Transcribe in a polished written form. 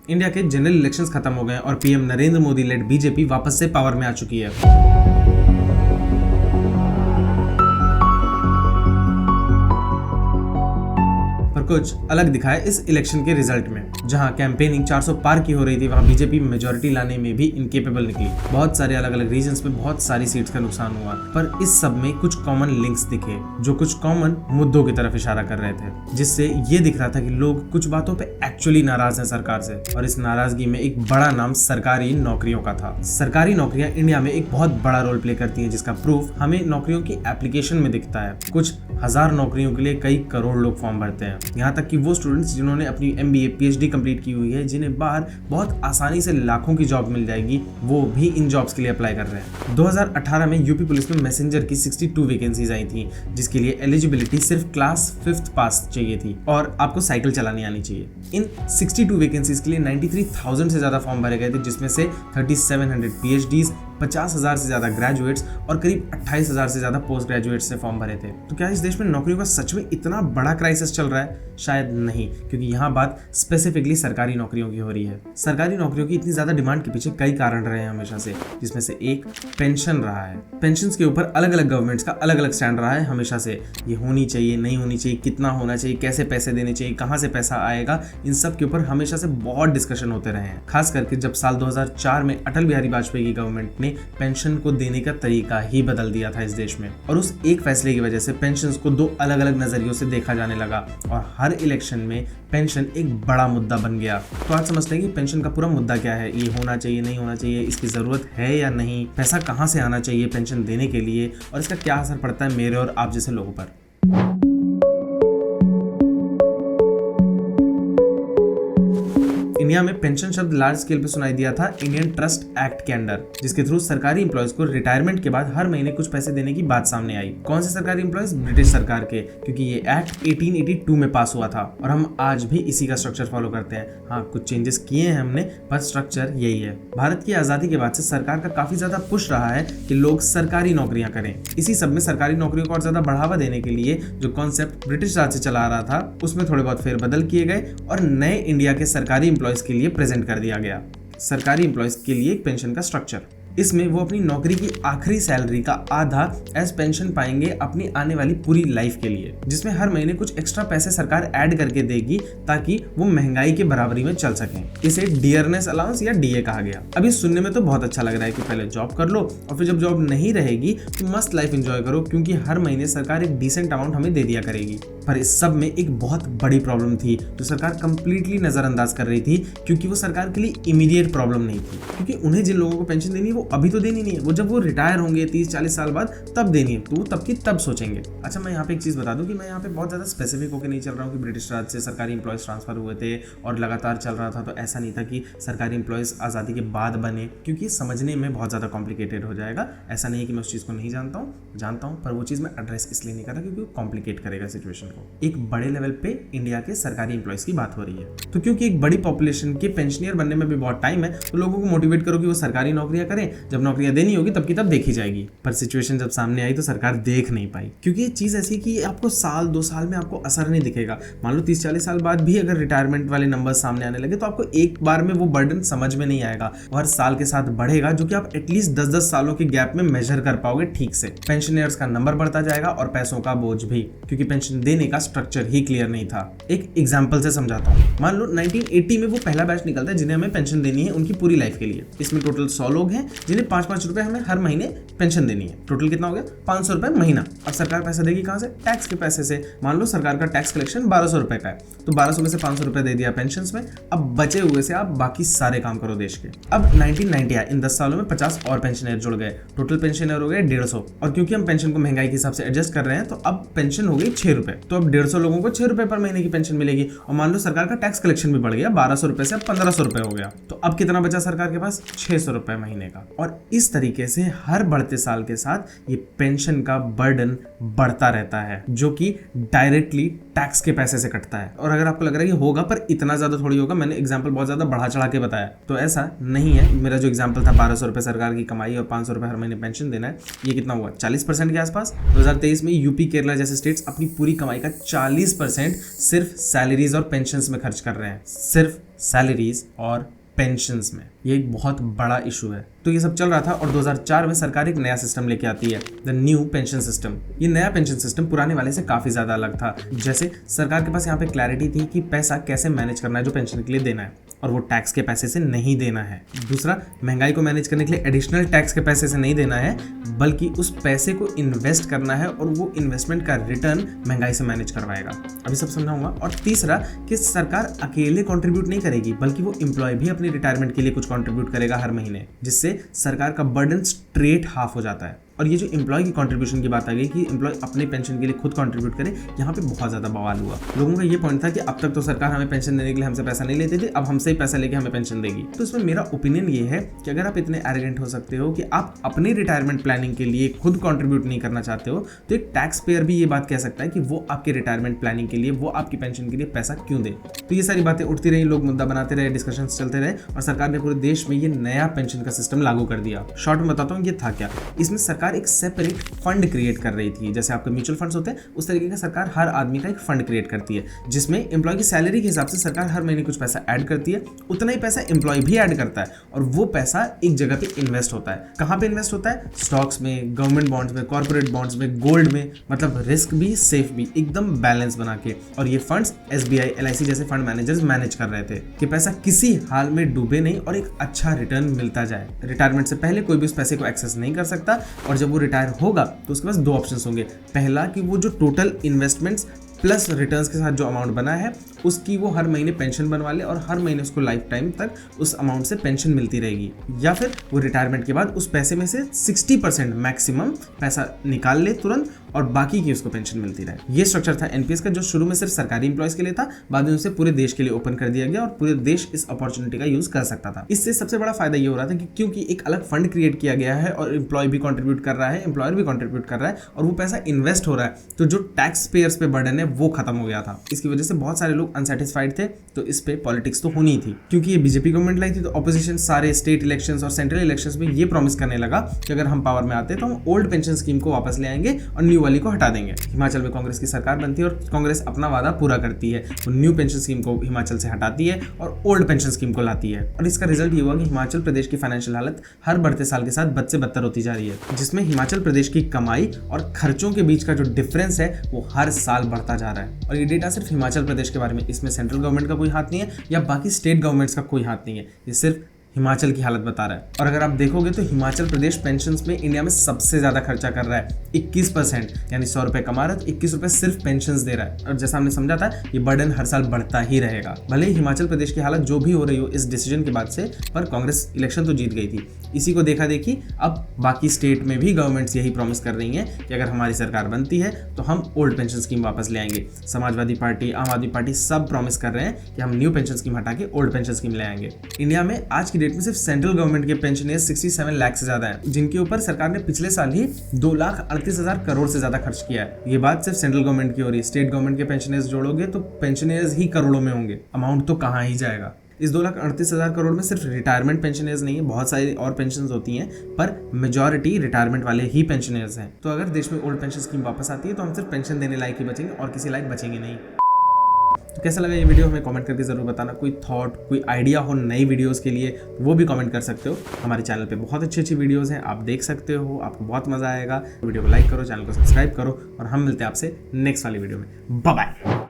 India के general elections खत्म हो गए और PM Narendra Modi led BJP वापस से पावर में आ चुकी है। पर कुछ अलग दिखा है इस इलेक्शन के रिजल्ट में। जहां कैंपेनिंग 400 पार की हो रही थी, वहां बीजेपी मेजोरिटी लाने में भी इनकेपेबल निकली। बहुत सारे अलग अलग रीजन्स पे बहुत सारी सीट्स का नुकसान हुआ, पर इस सब में कुछ कॉमन लिंक्स दिखे जो कुछ कॉमन मुद्दों की तरफ इशारा कर रहे थे, जिससे ये दिख रहा था कि लोग कुछ बातों पे एक्चुअली नाराज हैं सरकार से। और इस नाराजगी में एक बड़ा नाम सरकारी नौकरियों का था। सरकारी नौकरियां इंडिया में एक बहुत बड़ा रोल प्ले करती हैं, जिसका प्रूफ हमें नौकरियों की एप्लीकेशन में दिखता है। कुछ हजार नौकरियों के लिए कई करोड़ लोग फॉर्म भरते हैं। यहाँ तक कि वो स्टूडेंट्स जिन्होंने अपनी MBA PhD कंप्लीट की हुई है, जिन्हें बाहर बहुत आसानी से लाखों की जॉब मिल जाएगी, वो भी इन जॉब्स के लिए अप्लाई कर रहे हैं। 2018 में यूपी पुलिस में मैसेंजर की 62 वैकेंसीज आई थी, जिसके लिए एलिजिबिलिटी सिर्फ क्लास 5th पास चाहिए थी और आपको साइकिल चलानी आनी चाहिए। इन 62 वैकेंसीज के लिए 93,000 से ज्यादा फॉर्म भरे गए थे, जिसमें से 3700 PhDs, 50,000 से ज्यादा ग्रेजुएट्स और करीब 28,000 से ज्यादा पोस्ट ग्रेजुएट्स से फॉर्म भरे थे। तो क्या इस देश में नौकरियों का सच में इतना बड़ा क्राइसिस चल रहा है? शायद नहीं, क्योंकि यहाँ बात स्पेसिफिकली सरकारी नौकरियों की हो रही है। सरकारी नौकरियों की इतनी ज्यादा डिमांड के पीछे कई कारण रहे हैं हमेशा से, जिसमें से एक पेंशन रहा है। पेंशन के ऊपर अलग अलग गवर्नमेंट्स का अलग अलग स्टैंड रहा है हमेशा से। ये होनी चाहिए, नहीं होनी चाहिए, कितना होना चाहिए, कैसे पैसे देने चाहिए, कहाँ से पैसा आएगा, इन सब के ऊपर हमेशा से बहुत डिस्कशन होते रहे हैं। खास करके जब साल 2004 में अटल बिहारी वाजपेयी की गवर्नमेंट ने पेंशन को देने का तरीका ही बदल दिया था इस देश में, और उस एक फैसले की वजह से पेंशन को दो अलग अलग नजरियों से देखा जाने लगा और हर इलेक्शन में पेंशन एक बड़ा मुद्दा बन गया। तो आज समझते हैं कि पेंशन का पूरा मुद्दा क्या है, ये होना चाहिए, नहीं होना चाहिए, इसकी जरूरत है या नहीं, पैसा कहाँ से आना चाहिए पेंशन देने के लिए, और इसका क्या असर पड़ता है मेरे और आप जैसे लोगों पर। इंडिया में पेंशन शब्द लार्ज स्केल पे सुनाई दिया था इंडियन ट्रस्ट एक्ट के अंडर, जिसके थ्रू सरकारी इंप्लॉयज को रिटायरमेंट के बाद हर महीने कुछ पैसे देने की बात सामने आई। कौन से सरकारी इंप्लॉयज? ब्रिटिश सरकार के, क्योंकि ये एक्ट 1882 में पास हुआ था और हम आज भी इसी का स्ट्रक्चर फॉलो करते हैं। हाँ, कुछ चेंजेस किए हैं हमने, पर स्ट्रक्चर यही है। भारत की आजादी के बाद से सरकार का काफी ज्यादा पुश रहा है कि लोग सरकारी नौकरियां करें। इसी सब में सरकारी नौकरियों को और ज्यादा बढ़ावा देने के लिए जो कॉन्सेप्ट ब्रिटिश राज से चला आ रहा था, उसमें थोड़े बहुत फेरबदल किए गए और नए इंडिया के सरकारी इंप्लॉयज के लिए प्रेजेंट कर दिया गया सरकारी इंप्लॉयज के लिए एक पेंशन का स्ट्रक्चर। इसमें वो अपनी नौकरी की आखिरी सैलरी का आधा एज पेंशन पाएंगे अपनी आने वाली पूरी लाइफ के लिए, जिसमें हर महीने कुछ एक्स्ट्रा पैसे सरकार ऐड करके देगी ताकि वो महंगाई के बराबरी में चल सकें। इसे डियरनेस अलाउंस या DA कहा गया। अभी सुनने में तो बहुत अच्छा लग रहा है कि पहले जॉब कर लो और फिर जब जॉब नहीं रहेगी तो मस्त लाइफ एंजॉय करो, क्योंकि हर महीने सरकार एक डिसेंट अमाउंट हमें दे दिया करेगी। पर इस सब में एक बहुत बड़ी प्रॉब्लम थी जो सरकार कंप्लीटली नजरअंदाज कर रही थी, क्योंकि वो सरकार के लिए इमीडिएट प्रॉब्लम नहीं थी, क्योंकि उन्हें जिन लोगों को पेंशन देनी है वो अभी तो देनी नहीं है, वो जब वो रिटायर होंगे 30-40 साल बाद तब देनी है, तो वो तब की तब सोचेंगे। अच्छा, मैं यहाँ पे एक चीज बता दूं कि मैं यहाँ पे बहुत ज्यादा स्पेसिफिक होकर नहीं चल रहा हूँ कि ब्रिटिश राज से सरकारी इंप्लॉयज ट्रांसफर हुए थे और लगातार चल रहा था, तो ऐसा नहीं था कि सरकारी इंप्लॉयज आजादी के बाद बने, क्योंकि समझने में बहुत ज्यादा कॉम्प्लिकेटेड हो जाएगा। ऐसा नहीं है कि मैं उस चीज को नहीं जानता हूँ, पर वो चीज मैं एड्रेस इसलिए नहीं कर रहा क्योंकि वो कॉम्प्लिकेट करेगा सिचुएशन को। एक बड़े लेवल पे इंडिया के सरकारी इंप्लॉयज की बात हो रही है, तो क्योंकि एक बड़ी पॉपुलेशन के पेंशनियर बनने में भी बहुत टाइम है, तो लोगों को मोटिवेट करो कि वो सरकारी नौकरियां करें, जब नौकरियां देनी होगी तब की तब देखी जाएगी। पर सिचुएशन जब सामने आई तो सरकार देख नहीं पाई, क्योंकि ये चीज ऐसी कि आपको साल 2 साल में आपको असर नहीं दिखेगा। मान लो 30-40 साल बाद भी अगर रिटायरमेंट वाले नंबर सामने आने लगे तो आपको एक बार में वो बर्डन समझ में नहीं आएगा, वो हर साल के साथ बढ़ेगा, जो कि आप एटलीस्ट 10-10 सालों के गैप में मेजर कर पाओगे ठीक से। पेंशनर्स का नंबर बढ़ता जाएगा और पैसों का बोझ भी, क्योंकि पेंशन देने का स्ट्रक्चर ही क्लियर नहीं था। एक एग्जांपल से समझाता हूँ। मान लो 1980 में वो पहला बैच निकलता है जिन्हें हमें पेंशन देनी है उनकी पूरी लाइफ के लिए। इसमें टोटल 100 लोग हैं जिन्हें 5-5 रुपए हमें हर महीने पेंशन देनी है। टोटल कितना हो गया? 500 रुपए महीना। अब सरकार पैसा देगी कहां से? टैक्स के पैसे से। मान लो सरकार का टैक्स कलेक्शन 1200 रुपए का है, तो 1200 में से 500 रुपए दे दिया पेंशन में। अब बचे हुए से आप बाकी सारे काम करो देश के। अब 1990 आया, इन 10 सालों में 50 और पेंशनर जुड़ गए, टोटल पेंशनर हो गए 150। और क्योंकि हम पेंशन को महंगाई के हिसाब से एडजस्ट कर रहे हैं, तो अब पेंशन हो गई 6 रुपए। तो अब 150 लोगों को 6 रुपए पर महीने की पेंशन मिलेगी। और मान लो सरकार का टैक्स कलेक्शन भी बढ़ गया, 1200 रुपए से अब 1500 रुपए हो गया। तो अब कितना बचा सरकार के पास? 600 रुपए महीने का। और इस तरीके से हर बढ़ते साल के साथ ये पेंशन का बर्डन बढ़ता रहता है, जो कि डायरेक्टली टैक्स के पैसे से कटता है। और अगर आपको लग रहा है कि होगा पर इतना ज्यादा थोड़ी होगा, मैंने एग्जाम्पल बहुत ज्यादा बढ़ा चढ़ा के बताया, तो ऐसा नहीं है। मेरा जो एग्जाम्पल था 1200 रुपए सरकार की कमाई और 500 रुपए हर महीने पेंशन देना है, ये कितना हुआ 40% के आसपास। 2023 में यूपी केरला जैसे स्टेट्स अपनी पूरी कमाई का 40% सिर्फ सैलरीज और पेंशंस में खर्च कर रहे हैं, सिर्फ सैलरीज और पेंशंस में। ये एक बहुत बड़ा इशू है। तो ये सब चल रहा था और 2004 में सरकार एक नया सिस्टम लेके आती है, द न्यू पेंशन सिस्टम। ये नया पेंशन सिस्टम पुराने वाले से काफी ज्यादा अलग था। जैसे सरकार के पास यहाँ पे क्लैरिटी थी कि पैसा कैसे मैनेज करना है जो पेंशन के लिए देना है, और वो टैक्स के पैसे से नहीं देना है। दूसरा, महंगाई को मैनेज करने के लिए एडिशनल टैक्स के पैसे से नहीं देना है, बल्कि उस पैसे को इन्वेस्ट करना है और वो इन्वेस्टमेंट का रिटर्न महंगाई से मैनेज करवाएगा। अभी सब समझाऊंगा। और तीसरा कि सरकार अकेले कंट्रीब्यूट नहीं करेगी, बल्कि वो एम्प्लॉय भी अपनी रिटायरमेंट के लिए कुछ कंट्रीब्यूट करेगा हर महीने, जिससे सरकार का बर्डन स्ट्रेट हाफ हो जाता है। और ये जो एम्प्लॉय की कंट्रीब्यूशन की बात आ गई कि एम्प्लॉय अपने पेंशन के लिए खुद कंट्रीब्यूट करे, यहाँ पे बहुत ज्यादा बवाल हुआ। लोगों का ये पॉइंट था कि अब तक तो सरकार हमें पेंशन देने के लिए हमसे पैसा नहीं लेती थी, अब हमसे ही पैसा लेके हमें पेंशन देगी। तो इसमें मेरा ओपिनियन ये है कि अगर आप इतने एरोगेंट हो सकते हो कि आप अपनी रिटायरमेंट प्लानिंग के लिए खुद कंट्रीब्यूट नहीं करना चाहते हो, तो एक टैक्स पेयर भी ये बात कह सकता है कि वो आपके रिटायरमेंट प्लानिंग के लिए, वो आपकी पेंशन के लिए पैसा क्यों दे। तो ये सारी बातें उठती रही, लोग मुद्दा बनाते रहे, डिस्कशन चलते रहे, और सरकार ने पूरे देश में ये नया पेंशन का सिस्टम लागू कर दिया। शॉर्ट में बताता हूँ ये था क्या। इसमें सरकार एक सेपरेट फंड क्रिएट कर रही थी। जैसे आपके म्यूचुअल फंड्स होते हैं, उस तरीके का सरकार हर आदमी का एक फंड क्रिएट करती है, जिसमें एम्प्लॉय की सैलरी के हिसाब से सरकार हर महीने कुछ पैसा ऐड करती है, उतना ही पैसा एम्प्लॉय भी ऐड करता है, और वो पैसा एक जगह पे इन्वेस्ट होता है। कहाँ पे इन्वेस्ट होता है? स्टॉक्स में, गवर्नमेंट बॉन्ड्स में, कॉर्पोरेट बॉन्ड्स में, गोल्ड में, मतलब रिस्क भी सेफ भी, एकदम बैलेंस बना के। और ये फंड्स SBI, LIC जैसे फंड मैनेजर्स मैनेज कर रहे थे कि पैसा किसी हाल में डूबे नहीं और एक अच्छा रिटर्न मिलता जाए। रिटायरमेंट से पहले कोई भी उस पैसे को एक्सेस नहीं कर सकता, और जब वो रिटायर होगा तो उसके पास दो ऑप्शंस होंगे। पहला कि वो जो टोटल इन्वेस्टमेंट्स प्लस रिटर्न्स के साथ जो अमाउंट बना है उसकी वो हर महीने पेंशन बनवा ले, और हर महीने उसको लाइफ टाइम तक उस अमाउंट से पेंशन मिलती रहेगी। या फिर वो रिटायरमेंट के बाद उस पैसे में से 60% मैक्सिमम पैसा निकाल ले तुरंत, और बाकी की उसको पेंशन मिलती रहे। ये स्ट्रक्चर था एनपीएस का, जो शुरू में सिर्फ सरकारी इंप्लॉयज के लिए था, बाद में उसे पूरे देश के लिए ओपन कर दिया गया और पूरे देश इस अपॉर्चुनिटी का यूज कर सकता था। इससे सबसे बड़ा फायदा ये हो रहा था कि क्योंकि एक अलग फंड क्रिएट किया गया है और एम्प्लॉय भी कंट्रीब्यूट कर रहा है, एम्प्लॉयर भी कंट्रीब्यूट कर रहा है, और वो पैसा इन्वेस्ट हो रहा है, तो जो टैक्स पेयर्स पे बर्डन है वो खत्म हो गया था। इसकी वजह से बहुत सारे लोग अनसेटिस्फाइड थे, तो इस पे पॉलिटिक्स तो होनी थी। क्योंकि ये बीजेपी गवर्नमेंट लाई थी, तो ऑपोजिशन सारे स्टेट इलेक्शंस और सेंट्रल इलेक्शंस में ये प्रॉमिस करने लगा कि अगर हम पावर में आते तो हम ओल्ड पेंशन स्कीम को वापस ले आएंगे और न्यू वाली को हटा देंगे। हिमाचल में कांग्रेस की सरकार बनती है और कांग्रेस अपना वादा पूरा करती है, वो न्यू पेंशन स्कीम को हिमाचल से हटाती है और ओल्ड पेंशन स्कीम को लाती है। और इसका रिजल्ट ये हुआ कि हिमाचल प्रदेश की फाइनेंशियल हालत हर बढ़ते साल के साथ बद से बदतर होती जा रही है, जिसमें हिमाचल प्रदेश की कमाई और खर्चों के बीच का जो डिफरेंस है वो हर साल बढ़ता जा रहा है। और ये डेटा सिर्फ हिमाचल प्रदेश के बारे में, इसमें सेंट्रल गवर्नमेंट का कोई हाथ नहीं है या बाकी स्टेट गवर्नमेंट्स का कोई हाथ नहीं है, ये सिर्फ हिमाचल की हालत बता रहा है। और अगर आप देखोगे तो हिमाचल प्रदेश पेंशन्स में इंडिया में सबसे ज्यादा खर्चा कर रहा है, 21%, यानी 100 रुपए कमा रहा है तो 21 रुपए सिर्फ पेंशन्स दे रहा है। और जैसा हमने समझा था, ये बर्डन हर साल बढ़ता ही रहेगा। भले ही हिमाचल प्रदेश की हालत जो भी हो रही हो इस डिसीजन के बाद से, पर कांग्रेस इलेक्शन तो जीत गई थी। इसी को देखा देखी अब बाकी स्टेट में भी गवर्नमेंट्स यही प्रॉमिस कर रही हैं कि अगर हमारी सरकार बनती है तो हम ओल्ड पेंशन स्कीम वापस ले आएंगे। समाजवादी पार्टी, आम आदमी पार्टी सब प्रॉमिस कर रहे हैं कि हम न्यू पेंशन स्कीम हटा के ओल्ड पेंशन स्कीम ले आएंगे। इंडिया में आज की डेट में सिर्फ सेंट्रल गवर्नमेंट के पेंशनर्स 67 लाख से ज्यादा है, जिनके ऊपर सरकार ने पिछले साल ही 2,38,000 करोड़ से ज्यादा खर्च किया है। ये बात सिर्फ सेंट्रल गवर्नमेंट की हो रही है। स्टेट गवर्नमेंट के पेंशनर्स जोड़ोगे तो पेंशनर्स ही करोड़ों में होंगे, अमाउंट तो कहाँ ही जाएगा। इस 2,38,000 करोड़ में सिर्फ रिटायरमेंट पेंशनर्स नहीं है, बहुत सारी और पेंशन होती हैं, पर मेजॉरिटी रिटायरमेंट वाले ही पेंशनर्स हैं। तो अगर देश में ओल्ड पेंशन स्कीम वापस आती है तो हम सिर्फ पेंशन देने लायक ही बचेंगे और किसी लायक बचेंगे नहीं। तो कैसा लगा ये वीडियो हमें कमेंट करके जरूर बताना। कोई थॉट, कोई आइडिया हो नई वीडियोस के लिए वो भी कमेंट कर सकते हो। हमारे चैनल पे बहुत अच्छी अच्छी वीडियोस हैं, आप देख सकते हो, आपको बहुत मजा आएगा। वीडियो को लाइक करो, चैनल को सब्सक्राइब करो, और हम मिलते हैं आपसे नेक्स्ट वाली वीडियो में। Bye bye.